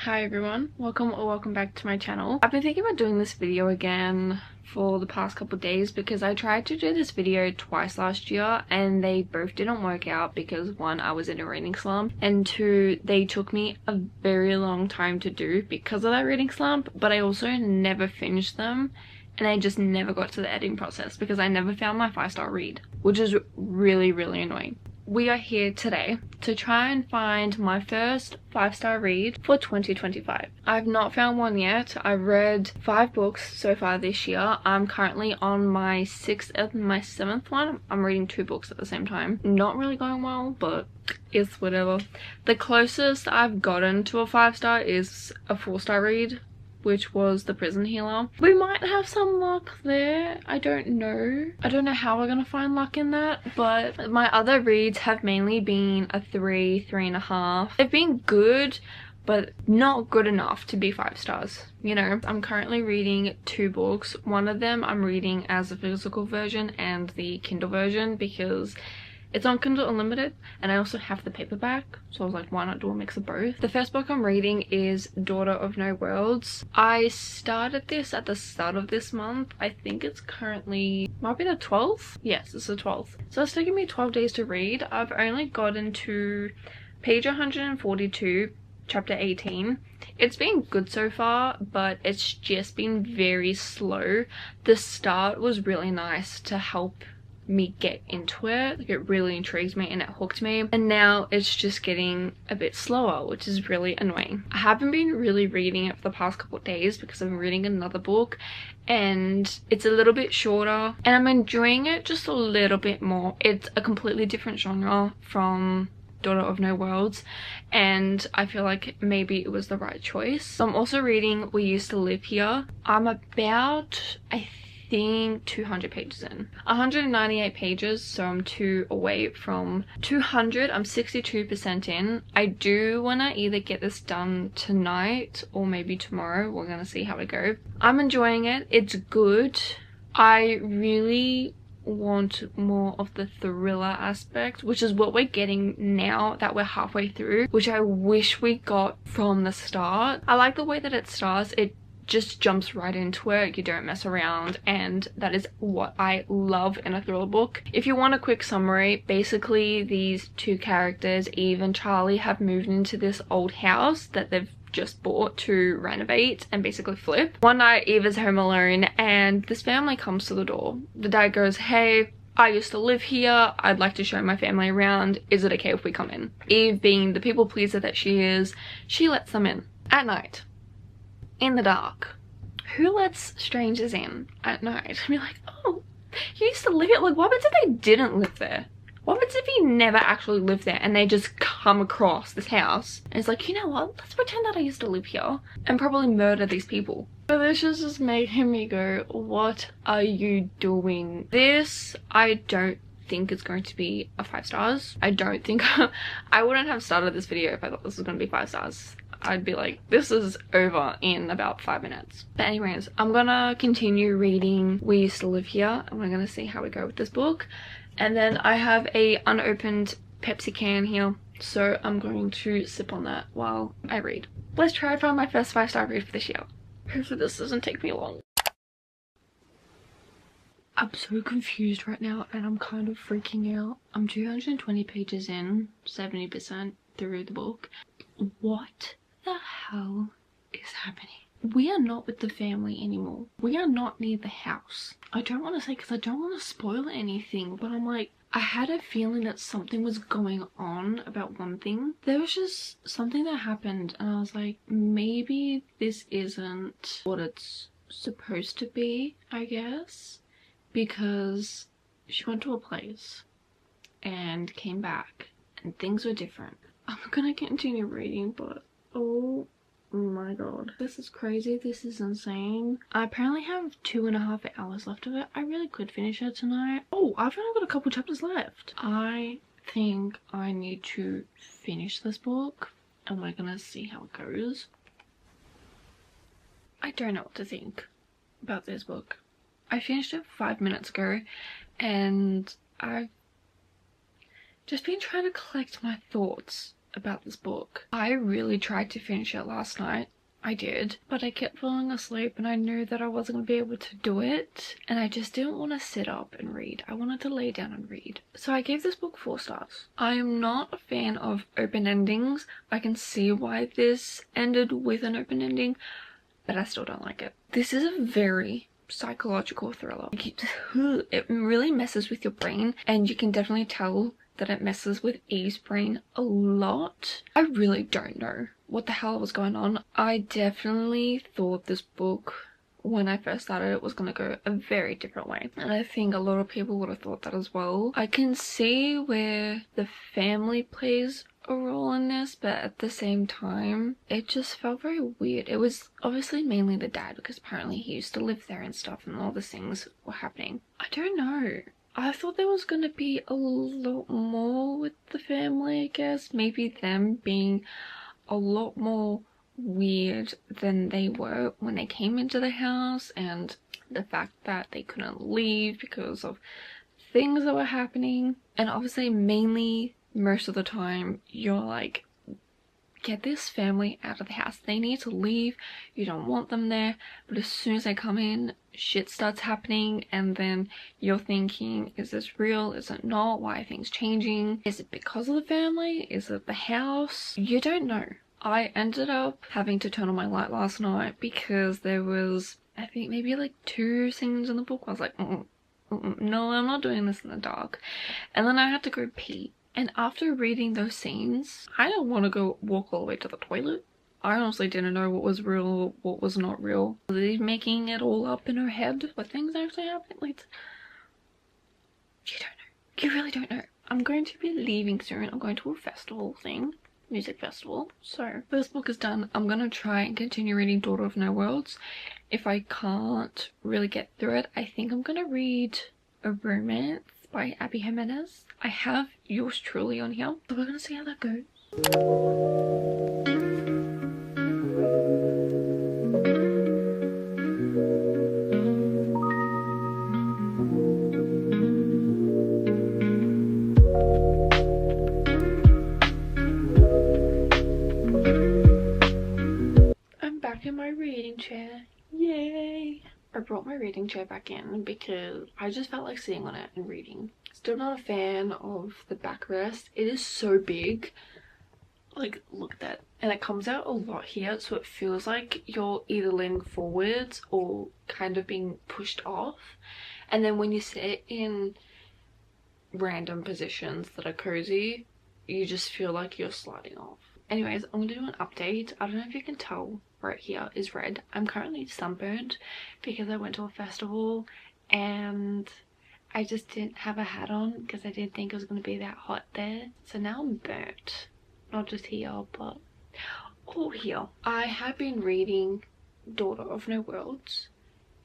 Hi everyone, welcome back to my channel. I've been thinking about doing this video again for the past couple days because I tried to do this video twice last year and they both didn't work out because one, I was in a reading slump, and two, they took me a very long time to do because of that reading slump, but I also never finished them and I just never got to the editing process because I never found my 5-star read, which is really annoying. We are here today to try and find my first 5-star read for 2025. I've not found one yet. I've read 5 books so far this year. I'm currently on my 6th and my 7th one. I'm reading 2 books at the same time. Not really going well, but it's whatever. The closest I've gotten to a 5-star is a 4-star read, which was The Prison Healer. We might have some luck there. I don't know how we're gonna find luck in that, but my other reads have mainly been a 3.5. They've been good, but not good enough to be 5 stars, you know. I'm currently reading 2 books. One of them I'm reading as a physical version and the Kindle version because it's on Kindle Unlimited and I also have the paperback, so I was like, why not do a mix of both? The first book I'm reading is Daughter of No Worlds. I started this at the start of this month. I think it's currently, might be the 12th? Yes, it's the 12th. So it's taken me 12 days to read. I've only gotten to page 142, chapter 18. It's been good so far, but it's just been very slow. The start was really nice to help me get into it. Like, it really intrigued me and it hooked me, and now it's just getting a bit slower, which is really annoying. I haven't been really reading it for the past couple of days because I'm reading another book and it's a little bit shorter and I'm enjoying it just a little bit more. It's a completely different genre from Daughter of No Worlds and I feel like maybe it was the right choice. So I'm also reading We Used to Live Here. I'm about, I think, 200 pages in. 198 pages, so I'm 2 away from 200. I'm 62% in. I do want to either get this done tonight or maybe tomorrow. We're gonna see how it goes. I'm enjoying it. It's good. I really want more of the thriller aspect, which is what we're getting now that we're halfway through, which I wish we got from the start. I like the way that it starts. It just jumps right into it. You don't mess around, and that is what I love in a thriller book. If you want a quick summary, basically these 2 characters, Eve and Charlie, have moved into this old house that they've just bought to renovate and basically flip. One night Eve is home alone and this family comes to the door. The dad goes, "Hey, I used to live here. I'd like to show my family around. Is it okay if we come in?" Eve, being the people pleaser that she is, she lets them in at night. In the dark. Who lets strangers in at night? I mean, like, oh, you used to live here. Like, what happens if they didn't live there? What happens if you never actually lived there and they just come across this house and it's like, you know what, let's pretend that I used to live here and probably murder these people. So this is just making me go, what are you doing? This, I don't think it's going to be a 5 stars. I don't think I wouldn't have started this video if I thought this was going to be 5 stars. I'd be like, this is over in about 5 minutes. But anyways, I'm gonna continue reading We Used to Live Here and we're gonna see how we go with this book. And then I have a unopened Pepsi can here, so I'm going to sip on that while I read. Let's try and find my first 5-star read for this year. Hopefully this doesn't take me long. I'm so confused right now and I'm kind of freaking out. I'm 220 pages in, 70% through the book. What the hell is happening? We are not with the family anymore. We are not near the house. I don't want to say because I don't want to spoil anything, but I'm like, I had a feeling that something was going on about one thing. There was just something that happened and I was like, maybe this isn't what it's supposed to be, I guess, because she went to a place and came back and things were different. I'm gonna continue reading, but oh my god, this is crazy. This is insane. I apparently have 2.5 hours left of it. I really could finish it tonight. Oh, I've only got a couple chapters left. I think I need to finish this book and we're gonna see how it goes. I don't know what to think about this book. I finished it 5 minutes ago and I've just been trying to collect my thoughts about this book. I really tried to finish it last night. I did, but I kept falling asleep and I knew that I wasn't going to be able to do it, and I just didn't want to sit up and read. I wanted to lay down and read. So I gave this book 4 stars. I am not a fan of open endings. I can see why this ended with an open ending, but I still don't like it. This is a very psychological thriller. It really messes with your brain, and you can definitely tell that it messes with Eve's brain a lot. I really don't know what the hell was going on. I definitely thought this book, when I first started it, was going to go a very different way, and I think a lot of people would have thought that as well. I can see where the family plays a role in this, but at the same time it just felt very weird. It was obviously mainly the dad, because apparently he used to live there and stuff, and all these things were happening. I don't know. I thought there was going to be a lot more with the family, I guess. Maybe them being a lot more weird than they were when they came into the house, and the fact that they couldn't leave because of things that were happening. And obviously mainly most of the time you're like, get this family out of the house. They need to leave. You don't want them there. But as soon as they come in, shit starts happening, and then you're thinking, is this real? Is it not? Why are things changing? Is it because of the family? Is it the house? You don't know. I ended up having to turn on my light last night because there was, I think, maybe like 2 scenes in the book. I was like, no, I'm not doing this in the dark. And then I had to go pee. And after reading those scenes, I don't want to go walk all the way to the toilet. I honestly didn't know what was real, what was not real. Was he making it all up in her head? What things actually happened? Like, you don't know. You really don't know. I'm going to be leaving soon. I'm going to a festival thing. Music festival. So, this book is done. I'm going to try and continue reading Daughter of No Worlds. If I can't really get through it, I think I'm going to read A Romance by Abby Jimenez. I have yours truly on here, so we're gonna see how that goes. I'm back in my reading chair. Yay! I brought my reading chair back in because I just felt like sitting on it and reading. Still not a fan of the backrest. It is so big. Like, look at that. And it comes out a lot here, so it feels like you're either leaning forwards or kind of being pushed off. And then when you sit in random positions that are cozy, you just feel like you're sliding off. Anyways, I'm going to do an update. I don't know if you can tell, right here is red. I'm currently sunburned because I went to a festival and I just didn't have a hat on because I didn't think it was going to be that hot there. So now I'm burnt. Not just here, but all here. I have been reading Daughter of No Worlds.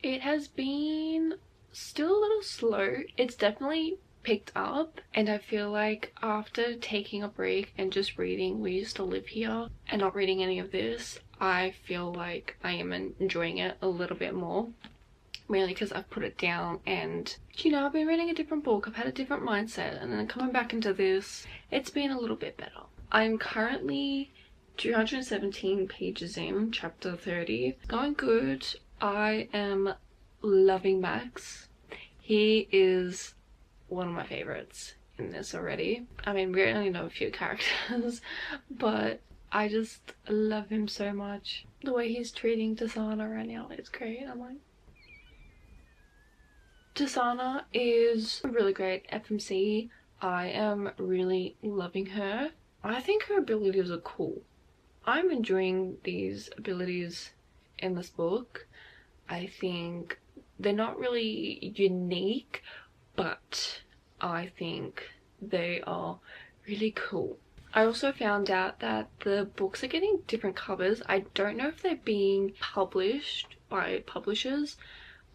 It has been still a little slow. It's definitely picked up, and I feel like after taking a break and just reading We Used to Live Here and not reading any of this, I feel like I am enjoying it a little bit more, mainly because I've put it down and, you know, I've been reading a different book. I've had a different mindset, and then coming back into this, it's been a little bit better. I'm currently 217 pages in, chapter 30. Going good. I am loving Max. He is one of my favorites in this already. I mean, we only know a few characters, but I just love him so much. The way he's treating Tasana right now is great. I'm like, Tasana is a really great FMC. I am really loving her. I think her abilities are cool. I'm enjoying these abilities in this book. I think they're not really unique, but I think they are really cool. I also found out that the books are getting different covers. I don't know if they're being published by publishers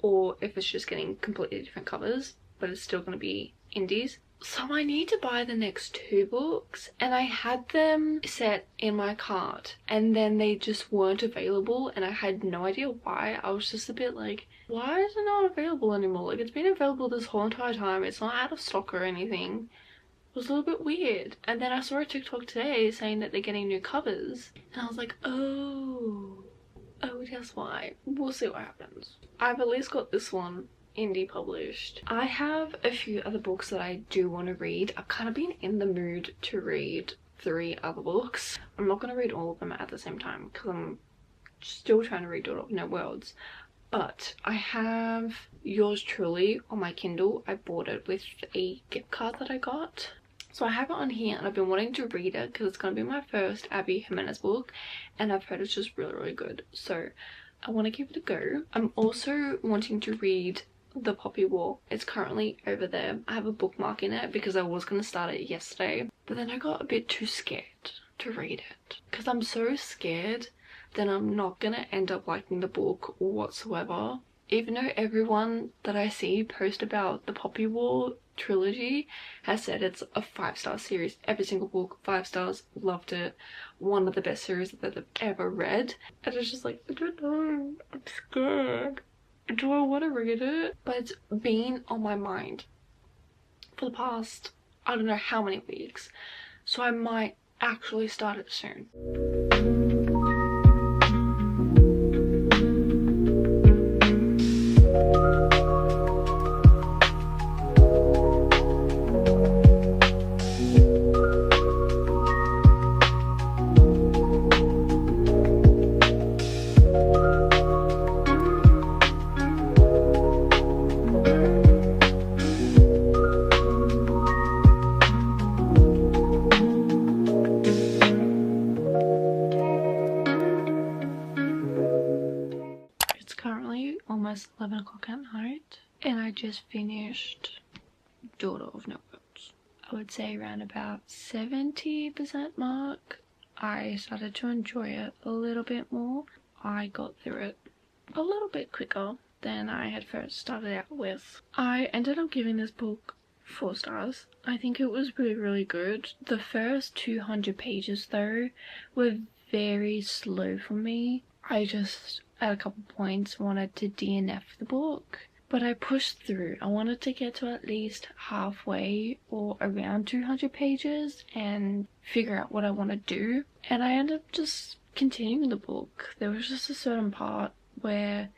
or if it's just getting completely different covers, but it's still going to be indies. So I need to buy the next 2 books, and I had them set in my cart and then they just weren't available, and I had no idea why. I was just a bit like, why is it not available anymore? Like, it's been available this whole entire time. It's not out of stock or anything. was a little bit weird. And then I saw a TikTok today saying that they're getting new covers, and I was like, oh, that's why. We'll see what happens. I've at least got this one indie published. I have a few other books that I do want to read. I've kind of been in the mood to read 3 other books. I'm not going to read all of them at the same time because I'm still trying to read Daughter of No Worlds. But I have Yours Truly on my Kindle. I bought it with a gift card that I got. So I have it on here and I've been wanting to read it because it's going to be my first Abby Jimenez book, and I've heard it's just really good. So I want to give it a go. I'm also wanting to read The Poppy War. It's currently over there. I have a bookmark in it because I was going to start it yesterday, but then I got a bit too scared to read it because I'm so scared that I'm not going to end up liking the book whatsoever. Even though everyone that I see post about the Poppy War trilogy has said it's a 5-star series. Every single book, 5 stars, loved it. One of the best series that they've ever read. And it's just like, I don't know, I'm scared. Do I want to read it? But it's been on my mind for the past, I don't know how many weeks. So I might actually start it soon. Almost 11 o'clock at night and I just finished Daughter of No Worlds. I would say around about 70% mark. I started to enjoy it a little bit more. I got through it a little bit quicker than I had first started out with. I ended up giving this book 4 stars. I think it was really good. The first 200 pages though were very slow for me. I just at a couple points wanted to DNF the book, but I pushed through. I wanted to get to at least halfway or around 200 pages and figure out what I want to do, and I ended up just continuing the book. There was just a certain part where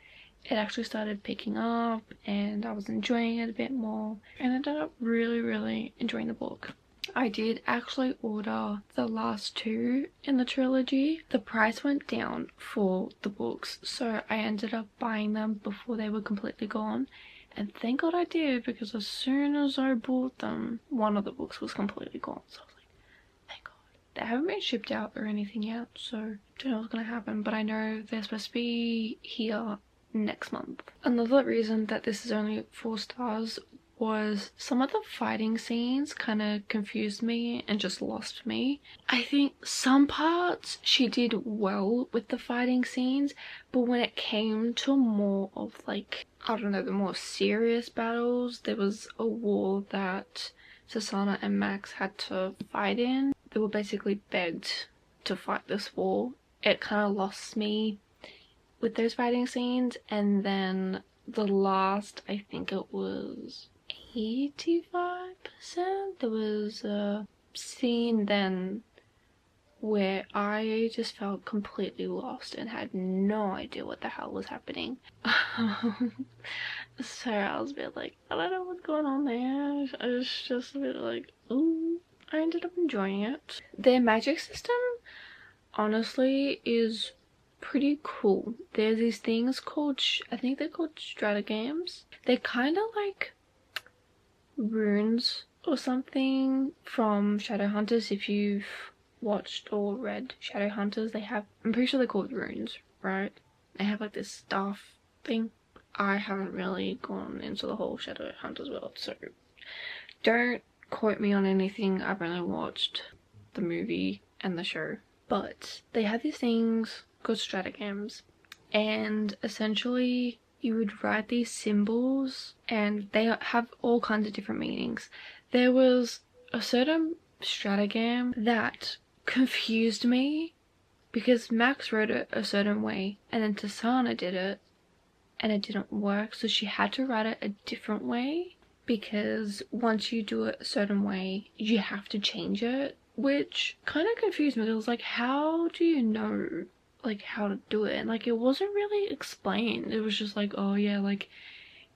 it actually started picking up and I was enjoying it a bit more, and I ended up really enjoying the book. I did actually order the last 2 in the trilogy. The price went down for the books, so I ended up buying them before they were completely gone. And thank God I did, because as soon as I bought them, one of the books was completely gone. So I was like, thank God. They haven't been shipped out or anything yet, so I don't know what's going to happen. But I know they're supposed to be here next month. Another reason that this is only 4 stars was some of the fighting scenes kind of confused me and just lost me. I think some parts she did well with the fighting scenes, but when it came to more of like, I don't know, the more serious battles, there was a war that Susanna and Max had to fight in. They were basically begged to fight this war. It kind of lost me with those fighting scenes, and then the last, I think it was 85%, there was a scene then where I just felt completely lost and had no idea what the hell was happening. So I was a bit like, I don't know what's going on there. I was just a bit like, ooh. I ended up enjoying it. Their magic system honestly is pretty cool. There's these things called, I think they're called stratagems. They're kind of like runes or something from Shadowhunters. If you've watched or read Shadowhunters, they have, I'm pretty sure they're called runes, right? They have like this staff thing. I haven't really gone into the whole Shadowhunters world, so don't quote me on anything. I've only watched the movie and the show. But they have these things called stratagems, and essentially you would write these symbols and they have all kinds of different meanings. There was a certain stratagem that confused me because Max wrote it a certain way and then Susanna did it and it didn't work, so she had to write it a different way. because once you do it a certain way, you have to change it, which kind of confused me. It was like, how do you know like how to do it? And like, it wasn't really explained. It was just like, oh yeah, like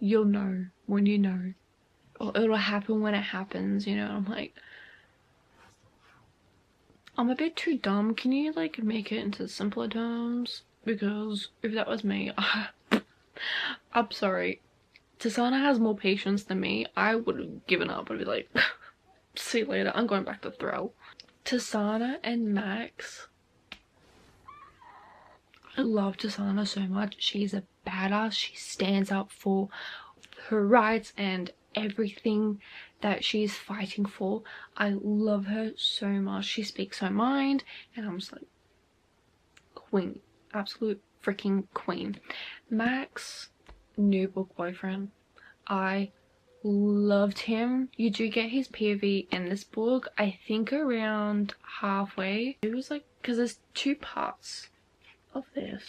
you'll know when you know, or it'll happen when it happens, you know. I'm like, I'm a bit too dumb. Can you like make it into simpler terms? Because if that was me, I'm sorry, Tasana has more patience than me. I would have given up. I'd be like, see you later, I'm going back to Thrill. Tasana and Max, I love Tasana so much. She's a badass. She stands up for her rights and everything that she's fighting for. I love her so much. She speaks her mind, and I'm just like, queen, absolute freaking queen. Max, new book boyfriend, I loved him. You do get his POV in this book, I think around halfway. It was like, because there's 2 parts of this.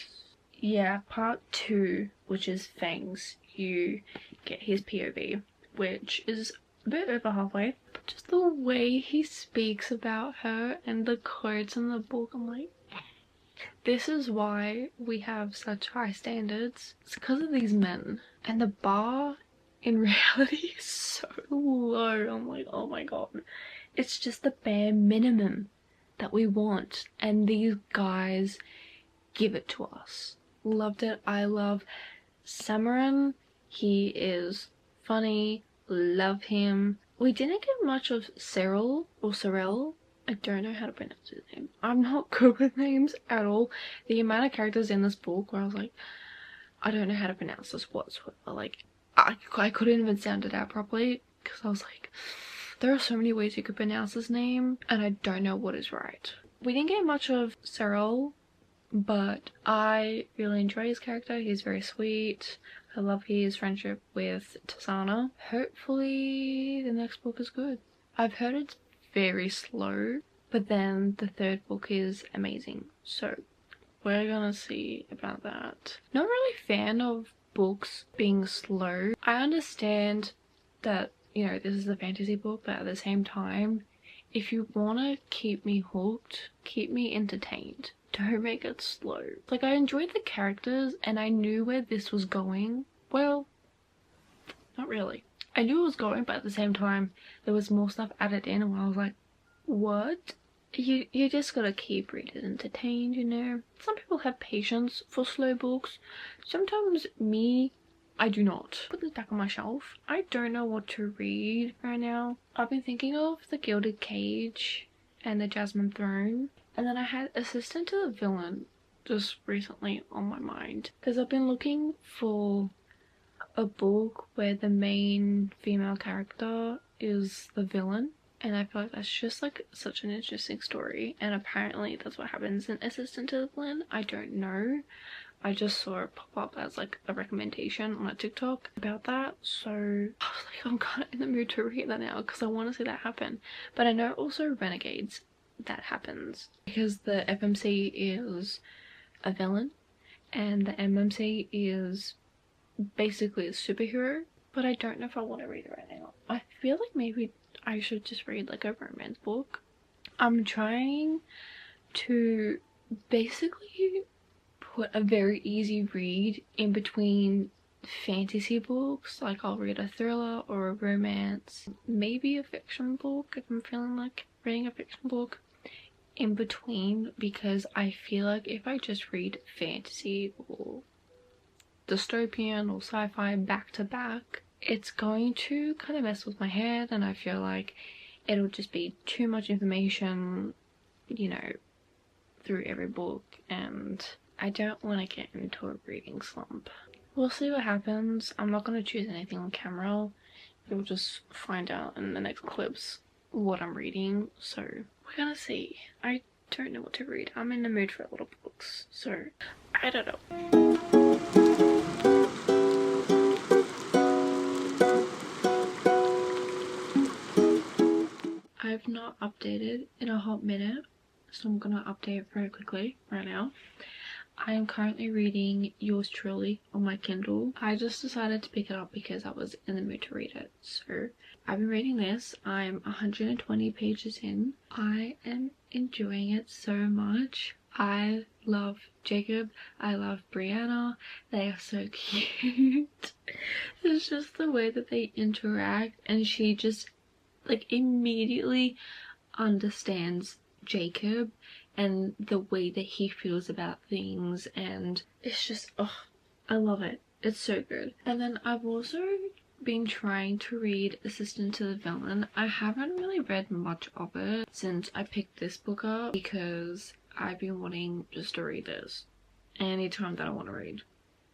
Yeah, part 2, which is Fangs, you get his POV, which is a bit over halfway. But just the way he speaks about her and the quotes in the book, I'm like, this is why we have such high standards. It's because of these men. And the bar in reality is so low. I'm like, oh my god. It's just the bare minimum that we want. And these guys give it to us. Loved it. I love Samarin. He is funny. Love him. We didn't get much of Cyril or Cyril. I don't know how to pronounce his name. I'm not good with names at all. The amount of characters in this book where I was like, I don't know how to pronounce this whatsoever. Like, I couldn't even sound it out properly because I was like, there are so many ways you could pronounce this name and I don't know what is right. We didn't get much of Cyril, but I really enjoy his character. He's very sweet. I love his friendship with Tasana. Hopefully the next book is good. I've heard it's very slow, but then the 3rd book is amazing, so we're gonna see about that. Not really a fan of books being slow. I understand that, you know, this is a fantasy book, but at the same time, if you want to keep me hooked, keep me entertained, don't make it slow. Like, I enjoyed the characters and I knew where this was going. Well, not really. I knew it was going, but at the same time, there was more stuff added in and I was like, what? You just gotta keep readers entertained, you know? Some people have patience for slow books. Sometimes me, I do not. Put this back on my shelf. I don't know what to read right now. I've been thinking of The Gilded Cage and The Jasmine Throne. And then I had Assistant to the Villain just recently on my mind. Because I've been looking for a book where the main female character is the villain, and I feel like that's just like such an interesting story, and apparently that's what happens in Assistant to the Villain. I don't know, I just saw it pop up as like a recommendation on a TikTok about that, so I was like, I'm kind of in the mood to read that now because I want to see that happen. But I know also Renegades that happens because the FMC is a villain and the MMC is basically a superhero, but I don't know if I want to read it right now. I feel like maybe I should just read like a romance book. I'm trying to basically put a very easy read in between fantasy books. Like, I'll read a thriller or a romance, maybe a fiction book if I'm feeling like reading a fiction book in between, because I feel like if I just read fantasy or dystopian or sci-fi back to back, it's going to kind of mess with my head, and I feel like it'll just be too much information, you know, through every book, and I don't want to get into a reading slump. We'll see what happens. I'm not going to choose anything on camera. You'll just find out in the next clips what I'm reading, so we're gonna see. I don't know what to read. I'm in the mood for a lot of books, so I don't know. I've not updated in a hot minute, so I'm gonna update very quickly right now. I am currently reading Yours Truly on my Kindle. I just decided to pick it up because I was in the mood to read it. So I've been reading this. I'm 120 pages in. I am enjoying it so much. I love Jacob. I love Brianna. They are so cute. It's just the way that they interact, and she just like immediately understands Jacob and the way that he feels about things, and it's just, oh, I love it. It's so good. And then I've also been trying to read Assistant to the Villain. I haven't really read much of it since I picked this book up because I've been wanting just to read this. Anytime that I want to read,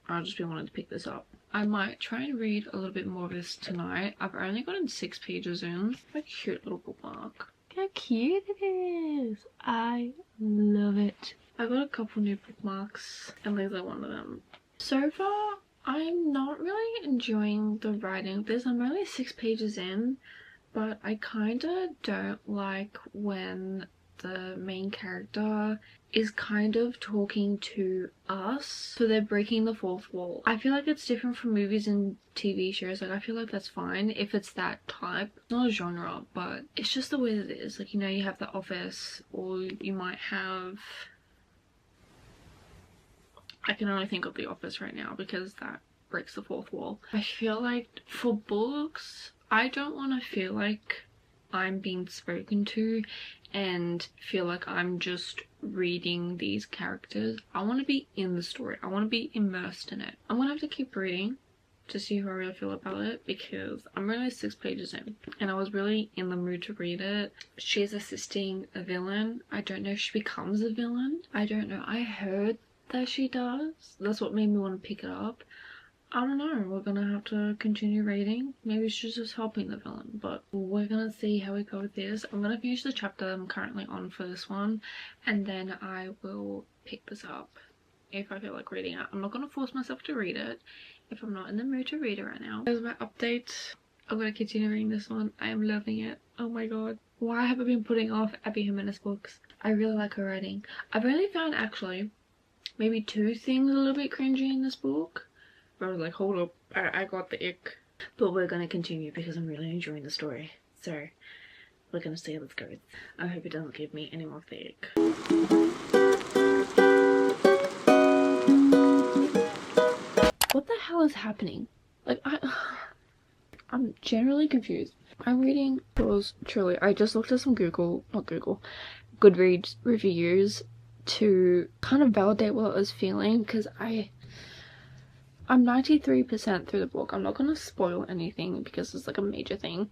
I'll just be wanting to pick this up. I might try and read a little bit more of this tonight. I've only gotten 6 pages in. A cute little bookmark. How cute it is! I love it. I got a couple new bookmarks and these are one of them. So far, I'm not really enjoying the writing of this. I'm only 6 pages in, but I kinda don't like when the main character is kind of talking to us, so they're breaking the fourth wall. I feel like it's different from movies and TV shows. Like, I feel like that's fine if it's that type. It's not a genre, but it's just the way that it is. Like, you know, you have The Office, or you might have, I can only think of The Office right now because that breaks the fourth wall. I feel like for books, I don't want to feel like I'm being spoken to and feel like I'm just reading these characters. I want to be in the story. I want to be immersed in it. I'm gonna have to keep reading to see how I really feel about it because I'm really 6 pages in and I was really in the mood to read it. She's assisting a villain. I don't know if she becomes a villain. I don't know. I heard that she does. That's what made me want to pick it up. I don't know, we're gonna have to continue reading. Maybe she's just helping the villain, but we're gonna see how we go with this. I'm gonna finish the chapter I'm currently on for this one, and then I will pick this up if I feel like reading it. I'm not gonna force myself to read it if I'm not in the mood to read it right now. There's my update. I'm gonna continue reading this one. I am loving it. Oh my god. Why have I been putting off Abby Jimenez books? I really like her writing. I've only found actually maybe 2 things a little bit cringy in this book. I was like, hold up, I got the ick. But we're gonna continue because I'm really enjoying the story. So, we're gonna see how this goes. I hope it doesn't give me any more of the ick. What the hell is happening? Like, I'm generally confused. I'm reading Yours Truly. I just looked at some Goodreads reviews to kind of validate what I was feeling because I'm 93% through the book. I'm not going to spoil anything because it's like a major thing.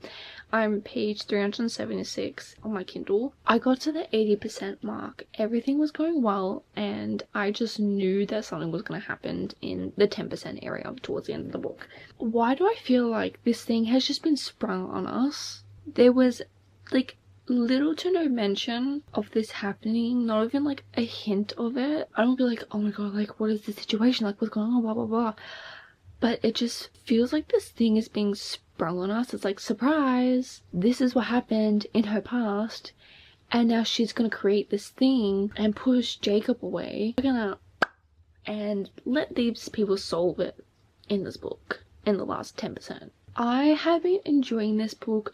I'm page 376 on my Kindle. I got to the 80% mark. Everything was going well and I just knew that something was going to happen in the 10% area towards the end of the book. Why do I feel like this thing has just been sprung on us? There was like little to no mention of this happening, not even like a hint of it. I don't be like, oh my god, like what is the situation, like what's going on, blah blah blah, but it just feels like this thing is being sprung on us. It's like, surprise, this is what happened in her past and now she's gonna create this thing and push Jacob away. We're gonna and let these people solve it in this book in the last 10%. I have been enjoying this book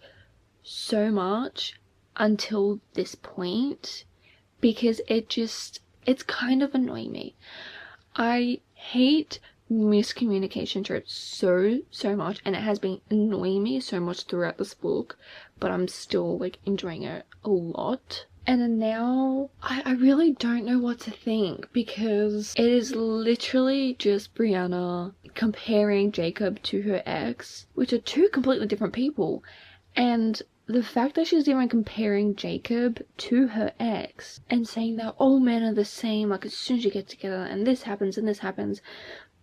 so much until this point because it's kind of annoying me. I hate miscommunication tropes so much and it has been annoying me so much throughout this book, but I'm still like enjoying it a lot. And then now I really don't know what to think because it is literally just Brianna comparing Jacob to her ex, which are 2 completely different people. And the fact that she's even comparing Jacob to her ex and saying that all men are the same, like as soon as you get together and this happens,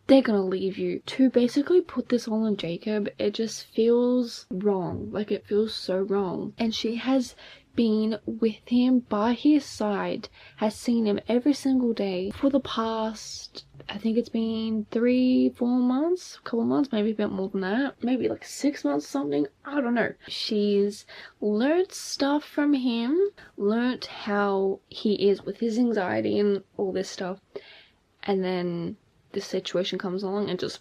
they're gonna leave you. To basically put this all on Jacob, it just feels wrong. Like, it feels so wrong. And she has been with him by his side, has seen him every single day for the past, I think it's been 3-4 months, a couple months, maybe a bit more than that, maybe like 6 months or something, I don't know. She's learned stuff from him, learnt how he is with his anxiety and all this stuff, and then this situation comes along and just,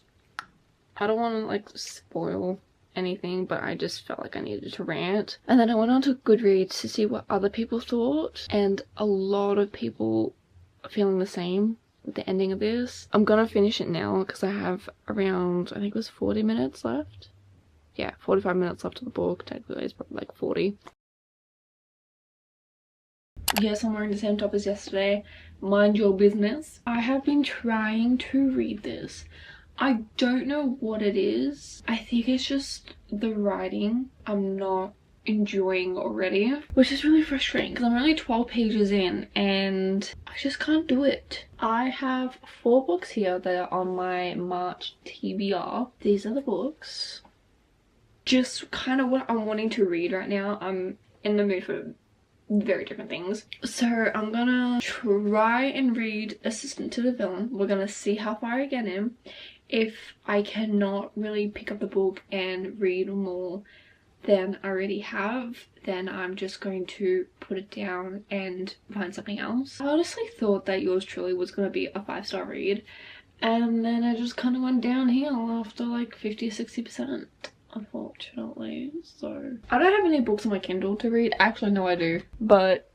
I don't want to like spoil anything, but I just felt like I needed to rant. And then I went on to Goodreads to see what other people thought, and a lot of people are feeling the same with the ending of this. I'm gonna finish it now because I have around, I think it was 40 minutes left. Yeah, 45 minutes left of the book. Technically it's probably like 40. Yes, I'm wearing the same top as yesterday. Mind your business. I have been trying to read this. I don't know what it is. I think it's just the writing I'm not enjoying already, which is really frustrating because I'm only 12 pages in and I just can't do it. I have 4 books here that are on my March TBR. These are the books. Just kind of what I'm wanting to read right now. I'm in the mood for very different things. So I'm gonna try and read Assistant to the Villain. We're gonna see how far I get in. If I cannot really pick up the book and read more than I already have, then I'm just going to put it down and find something else. I honestly thought that Yours Truly was going to be a 5-star read, and then it just kind of went downhill after like 50-60%, unfortunately. So I don't have any books on my Kindle to read. Actually, no, I do, but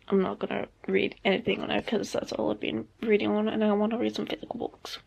I'm not gonna read anything on it because that's all I've been reading on, and I want to read some physical books.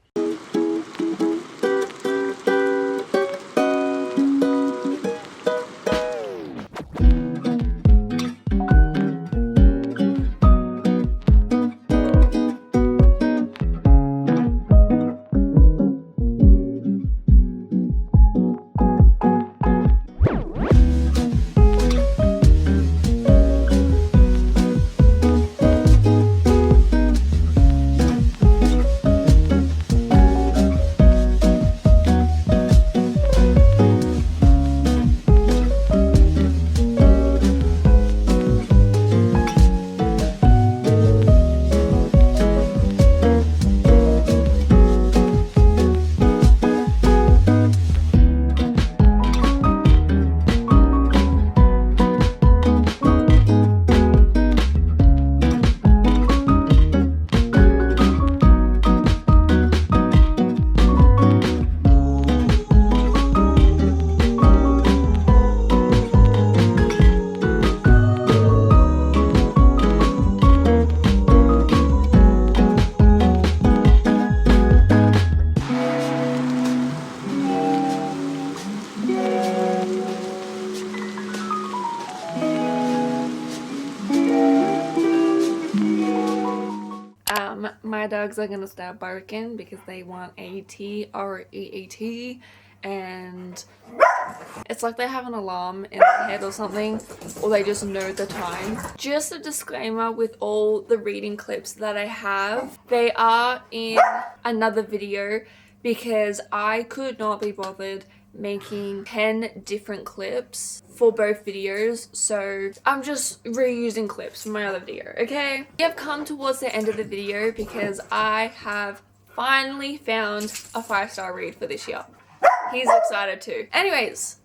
My dogs are gonna start barking because they want ATREAT, and it's like they have an alarm in their head or something, or they just know the time. Just a disclaimer with all the reading clips that I have, they are in another video because I could not be bothered making 10 different clips for both videos, so I'm just reusing clips from my other video, okay? We have come towards the end of the video because I have finally found a 5-star read for this year. He's excited too. Anyways,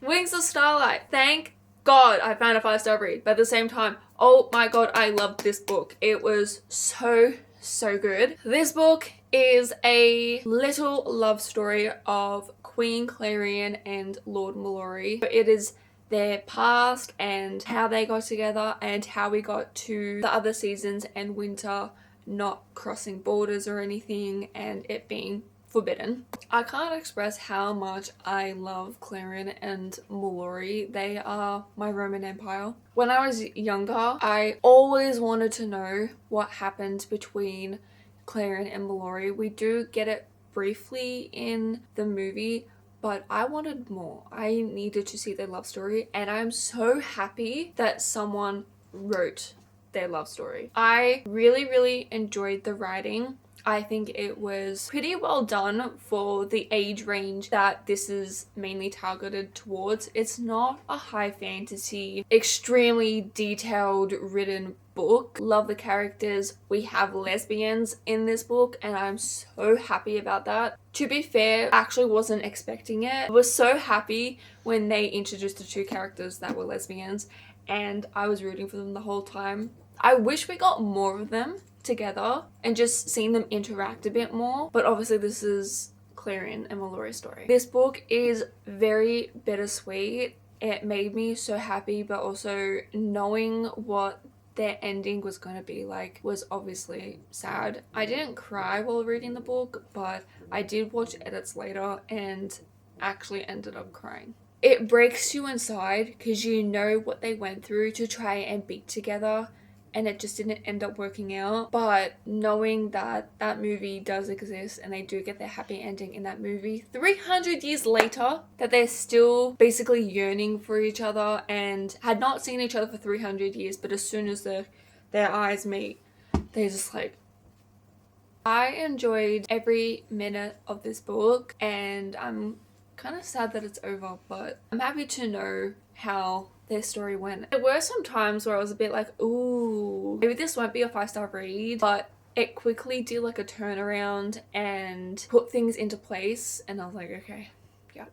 Wings of Starlight. Thank God I found a 5-star read, but at the same time, oh my God, I loved this book. It was so good. This book is a little love story of Queen Clarion and Lord Mallory. It is their past and how they got together and how we got to the other seasons and Winter not crossing borders or anything and it being forbidden. I can't express how much I love Clarion and Mallory. They are my Roman Empire. When I was younger, I always wanted to know what happened between Clarion and Mallory. We do get it briefly in the movie, but I wanted more. I needed to see their love story, and I'm so happy that someone wrote their love story. I really enjoyed the writing. I think it was pretty well done for the age range that this is mainly targeted towards. It's not a high fantasy, extremely detailed written book. Love the characters. We have lesbians in this book and I'm so happy about that. To be fair, I actually wasn't expecting it. I was so happy when they introduced the 2 characters that were lesbians and I was rooting for them the whole time. I wish we got more of them together and just seeing them interact a bit more. But obviously this is Clarion and Mallory's story. This book is very bittersweet. It made me so happy, but also knowing what their ending was going to be like was obviously sad. I didn't cry while reading the book, but I did watch edits later and actually ended up crying. It breaks you inside because you know what they went through to try and be together, and it just didn't end up working out. But knowing that that movie does exist and they do get their happy ending in that movie 300 years later, that they're still basically yearning for each other and had not seen each other for 300 years, but as soon as their eyes meet, they're just like... I enjoyed every minute of this book, and I'm kind of sad that it's over, but I'm happy to know how their story went. There were some times where I was a bit like, ooh, maybe this won't be a 5-star read, but it quickly did like a turnaround and put things into place, and I was like, okay, yeah,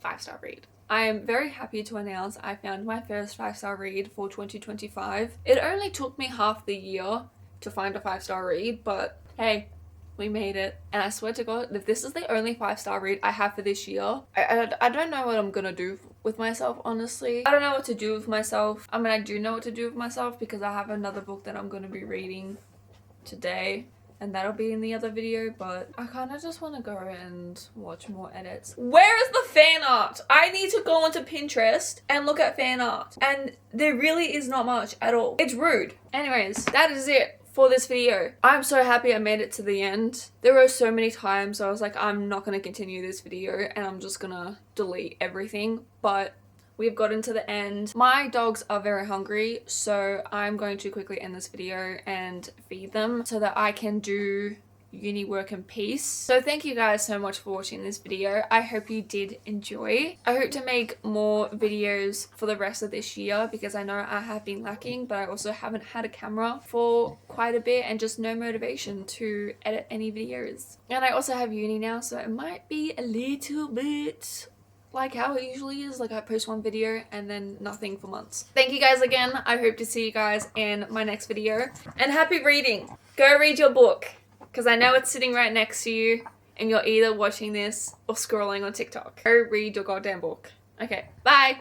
5-star read. I am very happy to announce I found my first 5-star read for 2025. It only took me half the year to find a 5-star read, but hey, we made it. And I swear to God, if this is the only 5-star read I have for this year, I don't know what I'm gonna do with myself, honestly. I don't know what to do with myself. I mean, I do know what to do with myself because I have another book that I'm gonna be reading today, and that'll be in the other video, but I kind of just want to go and watch more edits. Where is the fan art? I need to go onto Pinterest and look at fan art, and there really is not much at all. It's rude. Anyways, that is it for this video. I'm so happy I made it to the end. There were so many times I was like, I'm not going to continue this video and I'm just gonna delete everything, but we've gotten to the end. My dogs are very hungry, so I'm going to quickly end this video and feed them so that I can do uni work in peace. So thank you guys so much for watching this video. I hope you did enjoy. I hope to make more videos for the rest of this year because I know I have been lacking, but I also haven't had a camera for quite a bit and just no motivation to edit any videos. And I also have uni now, so it might be a little bit like how it usually is, like I post one video and then nothing for months. Thank you guys again. I hope to see you guys in my next video, and happy reading. Go read your book, because I know it's sitting right next to you and you're either watching this or scrolling on TikTok. Go read your goddamn book. Okay, bye.